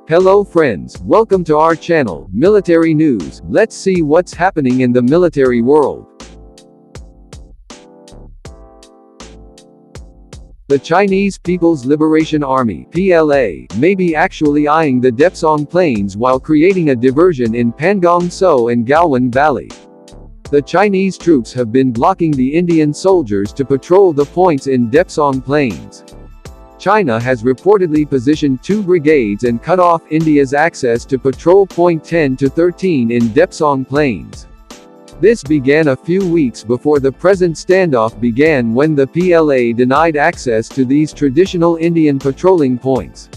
Hello friends, welcome to our channel, Military News. Let's see what's happening in the military world. The Chinese People's Liberation Army (PLA) may be actually eyeing the Depsang plains while creating a diversion in Pangong Tso and Galwan Valley. The Chinese troops have been blocking the Indian soldiers to patrol the points in Depsang plains. China has reportedly positioned 2 brigades and cut off India's access to patrol point 10 to 13 in Depsang plains. This began a few weeks before the present standoff began, when the PLA denied access to these traditional Indian patrolling points.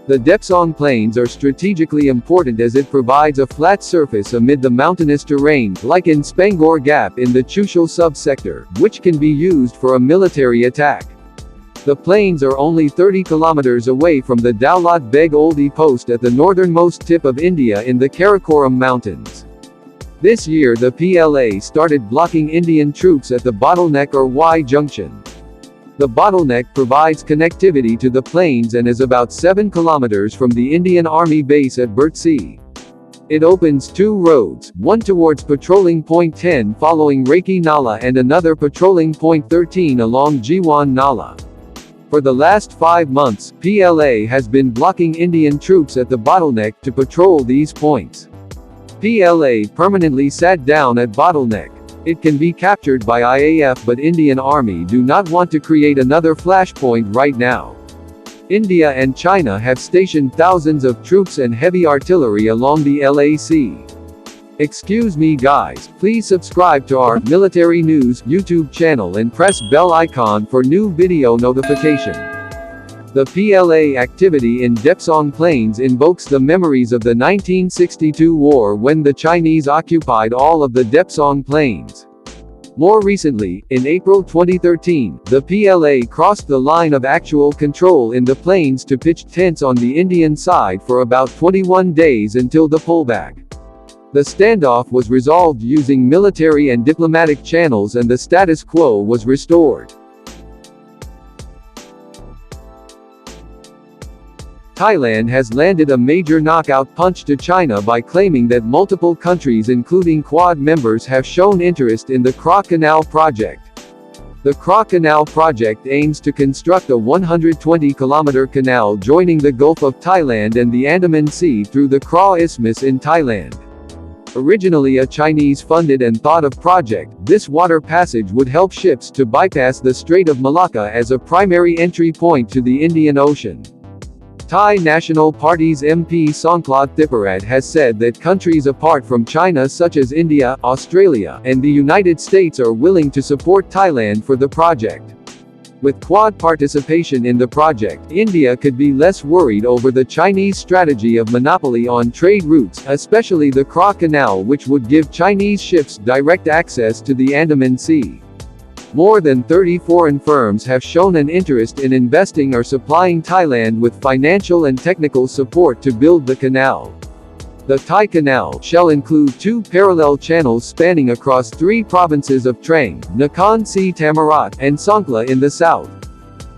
The Depsang plains are strategically important as it provides a flat surface amid the mountainous terrain, like in Spangor Gap in the Chushul subsector, which can be used for a military attack. The plains are only 30 kilometers away from the Daulat Beg Oldi post at the northernmost tip of India in the Karakoram Mountains. This year the PLA started blocking Indian troops at the bottleneck or Y junction. The bottleneck provides connectivity to the plains and is about 7 kilometers from the Indian Army base at Birtsi. It opens 2 roads, one towards patrolling point 10 following Reiki Nala and another patrolling point 13 along Jiwan Nala. For the last 5 months, PLA has been blocking Indian troops at the bottleneck to patrol these points. PLA permanently sat down at bottleneck. It can be captured by IAF, but Indian Army do not want to create another flashpoint right now. India and China have stationed thousands of troops and heavy artillery along the LAC. Excuse me guys, please subscribe to our Military News YouTube channel and press bell icon for new video notification. The PLA activity in Depsang plains invokes the memories of the 1962 war, when the Chinese occupied all of the Depsang plains. More recently, in April 2013, the PLA crossed the line of actual control in the plains to pitch tents on the Indian side for about 21 days until the pullback. The standoff was resolved using military and diplomatic channels and the status quo was restored. Thailand has landed a major knockout punch to China by claiming that multiple countries including Quad members have shown interest in the Kra Canal Project. The Kra Canal Project aims to construct a 120-kilometer canal joining the Gulf of Thailand and the Andaman Sea through the Kra Isthmus in Thailand. Originally a Chinese-funded and thought-of project, this water passage would help ships to bypass the Strait of Malacca as a primary entry point to the Indian Ocean. Thai National Party's MP Songkhlod Thiparat has said that countries apart from China such as India, Australia, and the United States are willing to support Thailand for the project. With Quad participation in the project, India could be less worried over the Chinese strategy of monopoly on trade routes, especially the Kra Canal, which would give Chinese ships direct access to the Andaman Sea. More than 30 foreign firms have shown an interest in investing or supplying Thailand with financial and technical support to build the canal. The Thai Canal shall include 2 parallel channels spanning across 3 provinces of Trang, Nakhon Si Thammarat, and Songkhla in the south.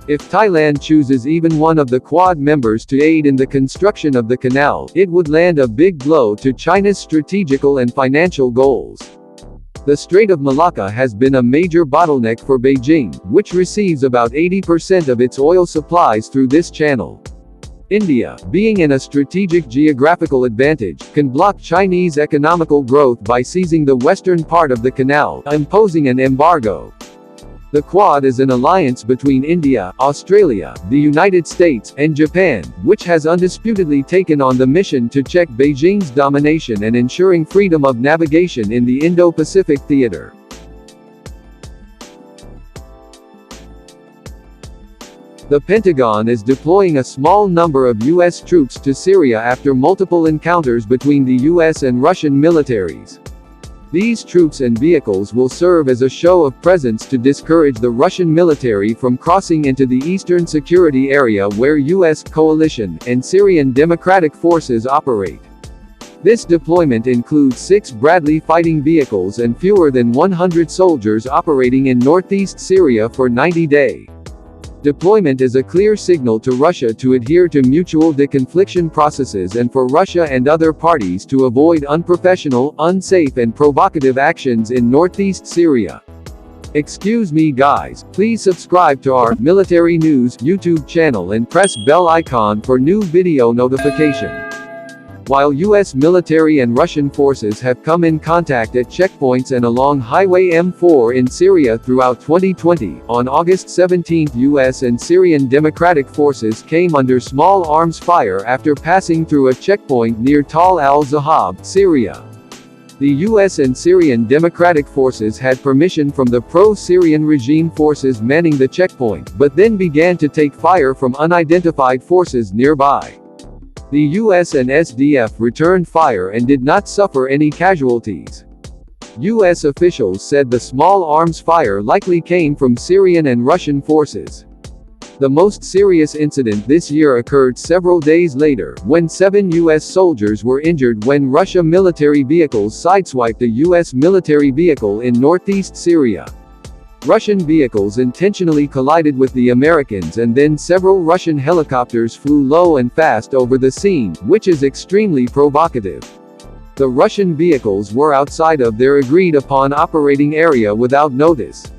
If Thailand chooses even one of the Quad members to aid in the construction of the canal, it would land a big blow to China's strategical and financial goals. The Strait of Malacca has been a major bottleneck for Beijing, which receives about 80% of its oil supplies through this channel. India, being in a strategic geographical advantage, can block Chinese economical growth by seizing the western part of the canal, imposing an embargo. The Quad is an alliance between India, Australia, the United States, and Japan, which has undisputedly taken on the mission to check Beijing's domination and ensuring freedom of navigation in the Indo-Pacific theater. The Pentagon is deploying a small number of U.S. troops to Syria after multiple encounters between the U.S. and Russian militaries. These troops and vehicles will serve as a show of presence to discourage the Russian military from crossing into the Eastern Security Area where U.S. coalition and Syrian Democratic Forces operate. This deployment includes 6 Bradley fighting vehicles and fewer than 100 soldiers operating in northeast Syria for 90 days. Deployment is a clear signal to Russia to adhere to mutual deconfliction processes and for Russia and other parties to avoid unprofessional, unsafe and provocative actions in northeast Syria. Excuse me guys, please subscribe to our Military News YouTube channel and press bell icon for new video notification. While U.S. military and Russian forces have come in contact at checkpoints and along Highway M4 in Syria throughout 2020, on August 17 U.S. and Syrian Democratic forces came under small arms fire after passing through a checkpoint near Tal al-Zahab, Syria. The U.S. and Syrian Democratic forces had permission from the pro-Syrian regime forces manning the checkpoint, but then began to take fire from unidentified forces nearby. The U.S. and SDF returned fire and did not suffer any casualties. U.S. officials said the small arms fire likely came from Syrian and Russian forces. The most serious incident this year occurred several days later, when 7 U.S. soldiers were injured when Russia military vehicles sideswiped a U.S. military vehicle in northeast Syria. Russian vehicles intentionally collided with the Americans and then several Russian helicopters flew low and fast over the scene, which is extremely provocative. The Russian vehicles were outside of their agreed-upon operating area without notice.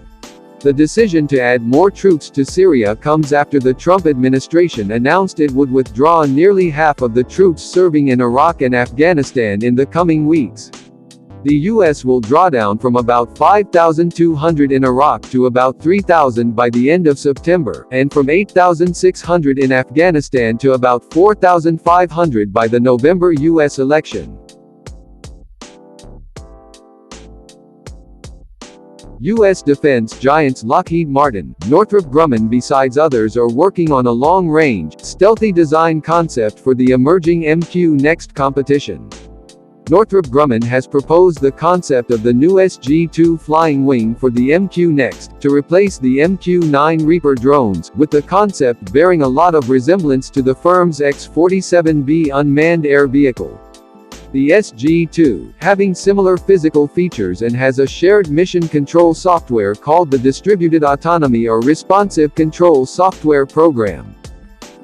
The decision to add more troops to Syria comes after the Trump administration announced it would withdraw nearly half of the troops serving in Iraq and Afghanistan in the coming weeks. The U.S. will draw down from about 5,200 in Iraq to about 3,000 by the end of September, and from 8,600 in Afghanistan to about 4,500 by the November U.S. election. U.S. defense giants Lockheed Martin, Northrop Grumman besides others are working on a long-range, stealthy design concept for the emerging MQ Next competition. Northrop Grumman has proposed the concept of the new SG-2 flying wing for the MQ Next, to replace the MQ-9 Reaper drones, with the concept bearing a lot of resemblance to the firm's X-47B unmanned air vehicle. The SG-2, having similar physical features and has a shared mission control software called the Distributed Autonomy or Responsive Control Software Program.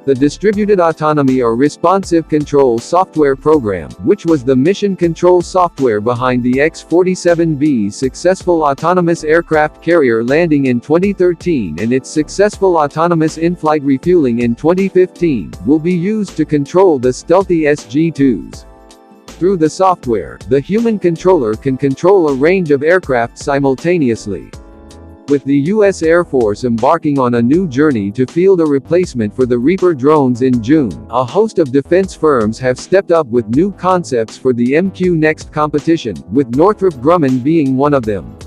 The Distributed Autonomy or Responsive Control Software Program, which was the mission control software behind the X-47B's successful autonomous aircraft carrier landing in 2013 and its successful autonomous in-flight refueling in 2015, will be used to control the stealthy SG-2s. Through the software, the human controller can control a range of aircraft simultaneously. With the U.S. Air Force embarking on a new journey to field a replacement for the Reaper drones in June, a host of defense firms have stepped up with new concepts for the MQ Next competition, with Northrop Grumman being one of them.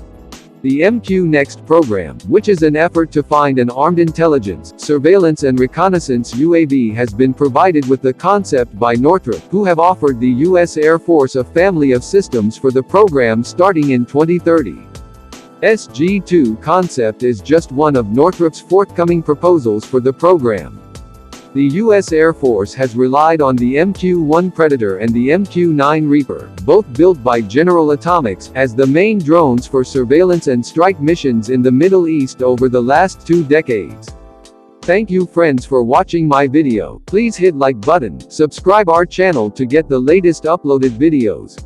The MQ Next program, which is an effort to find an armed intelligence, surveillance and reconnaissance UAV, has been provided with the concept by Northrop, who have offered the U.S. Air Force a family of systems for the program starting in 2030. SG-2 concept is just one of Northrop's forthcoming proposals for the program. The U.S. Air Force has relied on the MQ-1 Predator and the MQ-9 Reaper, both built by General Atomics, as the main drones for surveillance and strike missions in the Middle East over the last 2 decades. Thank you friends for watching my video. Please hit like button, subscribe our channel to get the latest uploaded videos.